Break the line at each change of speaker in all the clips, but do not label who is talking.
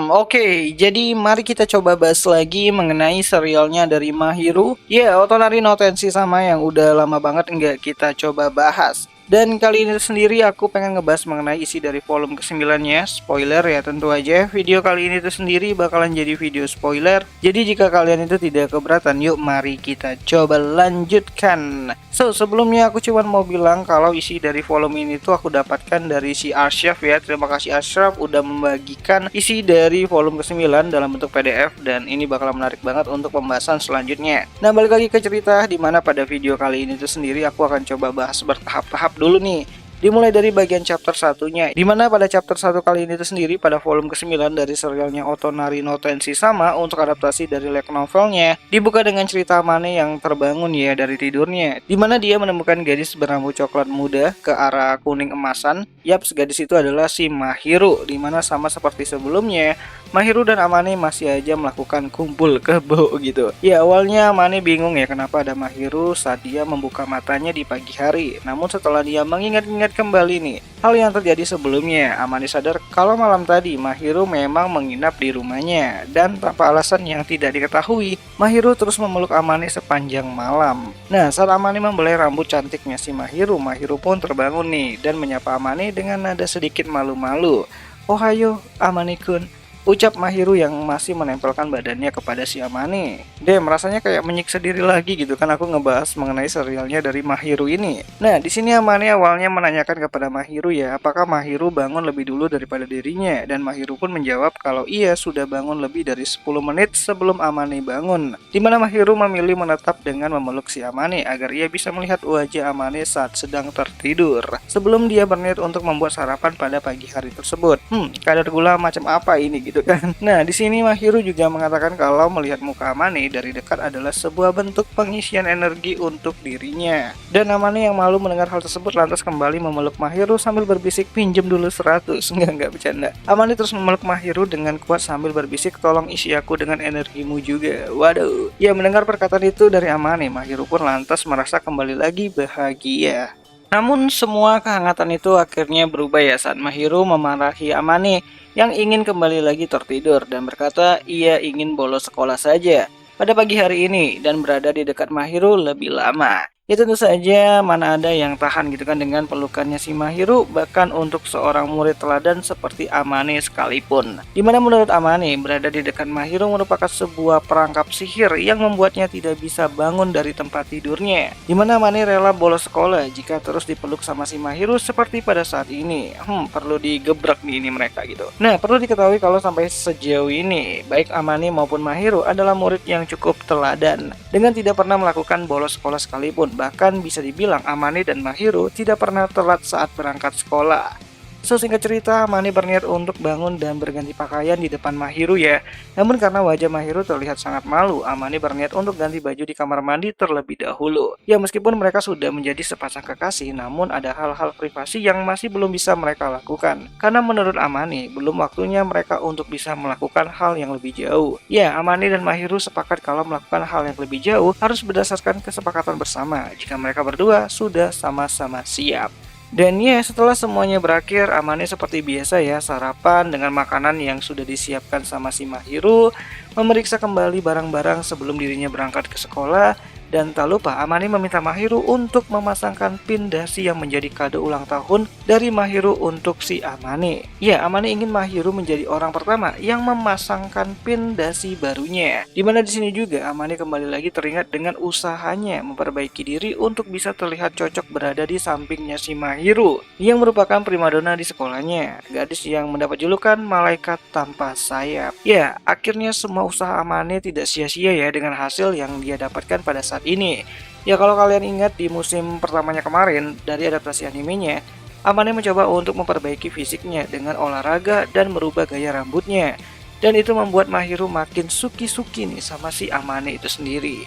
Oke, jadi mari kita coba bahas lagi mengenai serialnya dari Mahiru. Ya, Otonari no Tenshi sama yang udah lama banget nggak kita coba bahas. Dan kali ini sendiri aku pengen ngebahas mengenai isi dari volume ke-9-nya. Spoiler ya tentu aja, video kali ini tuh sendiri bakalan jadi video spoiler. Jadi jika kalian itu tidak keberatan, yuk mari kita coba lanjutkan. So, sebelumnya aku cuma mau bilang kalau isi dari volume ini tuh aku dapatkan dari si Arsyaf ya. Terima kasih Arsyaf udah membagikan isi dari volume ke-9 dalam bentuk PDF, dan ini bakalan menarik banget untuk pembahasan selanjutnya. Nah, balik lagi ke cerita, dimana pada video kali ini tuh sendiri aku akan coba bahas bertahap-tahap dulu nih. Dimulai dari bagian chapter satunya, dimana pada chapter 1 kali ini itu sendiri pada volume ke-9 dari serialnya Otonari no Tenshi sama untuk adaptasi dari light novelnya, dibuka dengan cerita Amane yang terbangun ya dari tidurnya, dimana dia menemukan gadis berambut coklat muda ke arah kuning emasan. Yaps, gadis itu adalah si Mahiru, dimana sama seperti sebelumnya Mahiru dan Amane masih aja melakukan kumpul kebo gitu. Ya, awalnya Amane bingung ya kenapa ada Mahiru saat dia membuka matanya di pagi hari. Namun setelah dia mengingat-ingat kembali nih hal yang terjadi sebelumnya, Amane sadar kalau malam tadi Mahiru memang menginap di rumahnya. Dan tanpa alasan yang tidak diketahui, Mahiru terus memeluk Amane sepanjang malam. Nah, saat Amane membelai rambut cantiknya si Mahiru, Mahiru pun terbangun nih dan menyapa Amane dengan nada sedikit malu-malu. "Ohayo, Amane-kun," ucap Mahiru yang masih menempelkan badannya kepada si Amane. Rasanya kayak menyiksa diri lagi gitu kan aku ngebahas mengenai serialnya dari Mahiru ini. Nah, di sini Amane awalnya menanyakan kepada Mahiru ya, apakah Mahiru bangun lebih dulu daripada dirinya, dan Mahiru pun menjawab kalau ia sudah bangun lebih dari 10 menit sebelum Amane bangun. Dimana Mahiru memilih menetap dengan memeluk si Amane agar ia bisa melihat wajah Amane saat sedang tertidur, sebelum dia berniat untuk membuat sarapan pada pagi hari tersebut. Kadar gula macam apa ini gitu kan. Nah, di sini Mahiru juga mengatakan kalau melihat muka Amane dari dekat adalah sebuah bentuk pengisian energi untuk dirinya. Dan Amane yang malu mendengar hal tersebut lantas kembali memeluk Mahiru sambil berbisik, "Pinjem dulu 100." Enggak bercanda. Amane terus memeluk Mahiru dengan kuat sambil berbisik, "Tolong isi aku dengan energimu juga." Waduh. Ya, mendengar perkataan itu dari Amane, Mahiru pun lantas merasa kembali lagi bahagia. Namun semua kehangatan itu akhirnya berubah ya saat Mahiru memarahi Amane yang ingin kembali lagi tertidur dan berkata ia ingin bolos sekolah saja pada pagi hari ini dan berada di dekat Mahiru lebih lama. Ya tentu saja mana ada yang tahan gitu kan dengan pelukannya si Mahiru, bahkan untuk seorang murid teladan seperti Amane sekalipun. Dimana menurut Amane, berada di dekat Mahiru merupakan sebuah perangkap sihir yang membuatnya tidak bisa bangun dari tempat tidurnya. Dimana Amane rela bolos sekolah jika terus dipeluk sama si Mahiru seperti pada saat ini. Perlu digebrak nih ini mereka gitu. Nah, perlu diketahui kalau sampai sejauh ini, baik Amane maupun Mahiru adalah murid yang cukup teladan dengan tidak pernah melakukan bolos sekolah sekalipun. Bahkan bisa dibilang Amane dan Mahiru tidak pernah telat saat berangkat sekolah. Singkat cerita, Amane berniat untuk bangun dan berganti pakaian di depan Mahiru ya. Namun karena wajah Mahiru terlihat sangat malu, Amane berniat untuk ganti baju di kamar mandi terlebih dahulu. Ya, meskipun mereka sudah menjadi sepasang kekasih, namun ada hal-hal privasi yang masih belum bisa mereka lakukan. Karena menurut Amane, belum waktunya mereka untuk bisa melakukan hal yang lebih jauh. Ya, Amane dan Mahiru sepakat kalau melakukan hal yang lebih jauh harus berdasarkan kesepakatan bersama jika mereka berdua sudah sama-sama siap. Dan ya, setelah semuanya berakhir, Amane seperti biasa ya sarapan dengan makanan yang sudah disiapkan sama si Mahiru, memeriksa kembali barang-barang sebelum dirinya berangkat ke sekolah. Dan tak lupa Amane meminta Mahiru untuk memasangkan pin dasi yang menjadi kado ulang tahun dari Mahiru untuk si Amane. Ya, Amane ingin Mahiru menjadi orang pertama yang memasangkan pin dasi barunya. Dimana di sini juga Amane kembali lagi teringat dengan usahanya memperbaiki diri untuk bisa terlihat cocok berada di sampingnya si Mahiru yang merupakan primadona di sekolahnya, gadis yang mendapat julukan malaikat tanpa sayap. Ya, akhirnya semua usaha Amane tidak sia-sia ya dengan hasil yang dia dapatkan pada saat ini. Ya, kalau kalian ingat di musim pertamanya kemarin dari adaptasi animenya, Amane mencoba untuk memperbaiki fisiknya dengan olahraga dan merubah gaya rambutnya. Dan itu membuat Mahiru makin suki-suki nih sama si Amane itu sendiri.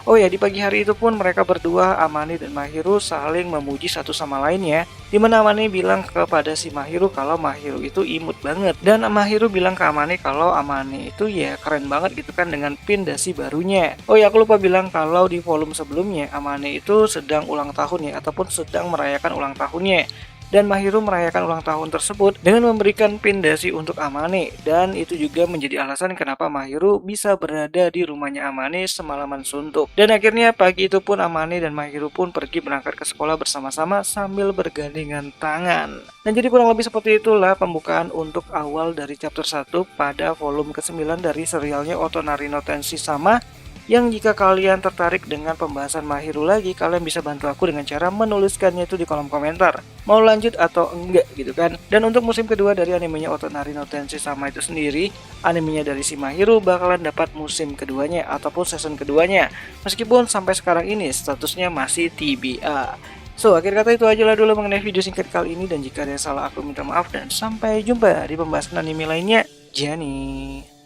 Oh ya, di pagi hari itu pun mereka berdua, Amane dan Mahiru, saling memuji satu sama lainnya. Dimana Amane bilang kepada si Mahiru kalau Mahiru itu imut banget. Dan Mahiru bilang ke Amane kalau Amane itu ya keren banget gitu kan dengan pin dasi barunya. Oh ya, aku lupa bilang kalau di volume sebelumnya Amane itu sedang ulang tahun ya, ataupun sedang merayakan ulang tahunnya. dan Mahiru merayakan ulang tahun tersebut dengan memberikan pin dasi untuk Amane, dan itu juga menjadi alasan kenapa Mahiru bisa berada di rumahnya Amane semalaman suntuk. Dan akhirnya pagi itu pun Amane dan Mahiru pun pergi berangkat ke sekolah bersama-sama sambil bergandengan tangan. Dan jadi kurang lebih seperti itulah pembukaan untuk awal dari chapter 1 pada volume ke-9 dari serialnya Otonari no Tenshi Sama, yang jika kalian tertarik dengan pembahasan Mahiru lagi, kalian bisa bantu aku dengan cara menuliskannya itu di kolom komentar, mau lanjut atau enggak gitu kan. Dan untuk musim kedua dari animenya Otonari no Tenshi Sama itu sendiri, animenya dari si Mahiru bakalan dapat musim keduanya ataupun season keduanya, meskipun sampai sekarang ini statusnya masih TBA. So, akhir kata itu aja lah dulu mengenai video singkat kali ini, dan jika ada yang salah aku minta maaf dan sampai jumpa di pembahasan anime lainnya. Jani.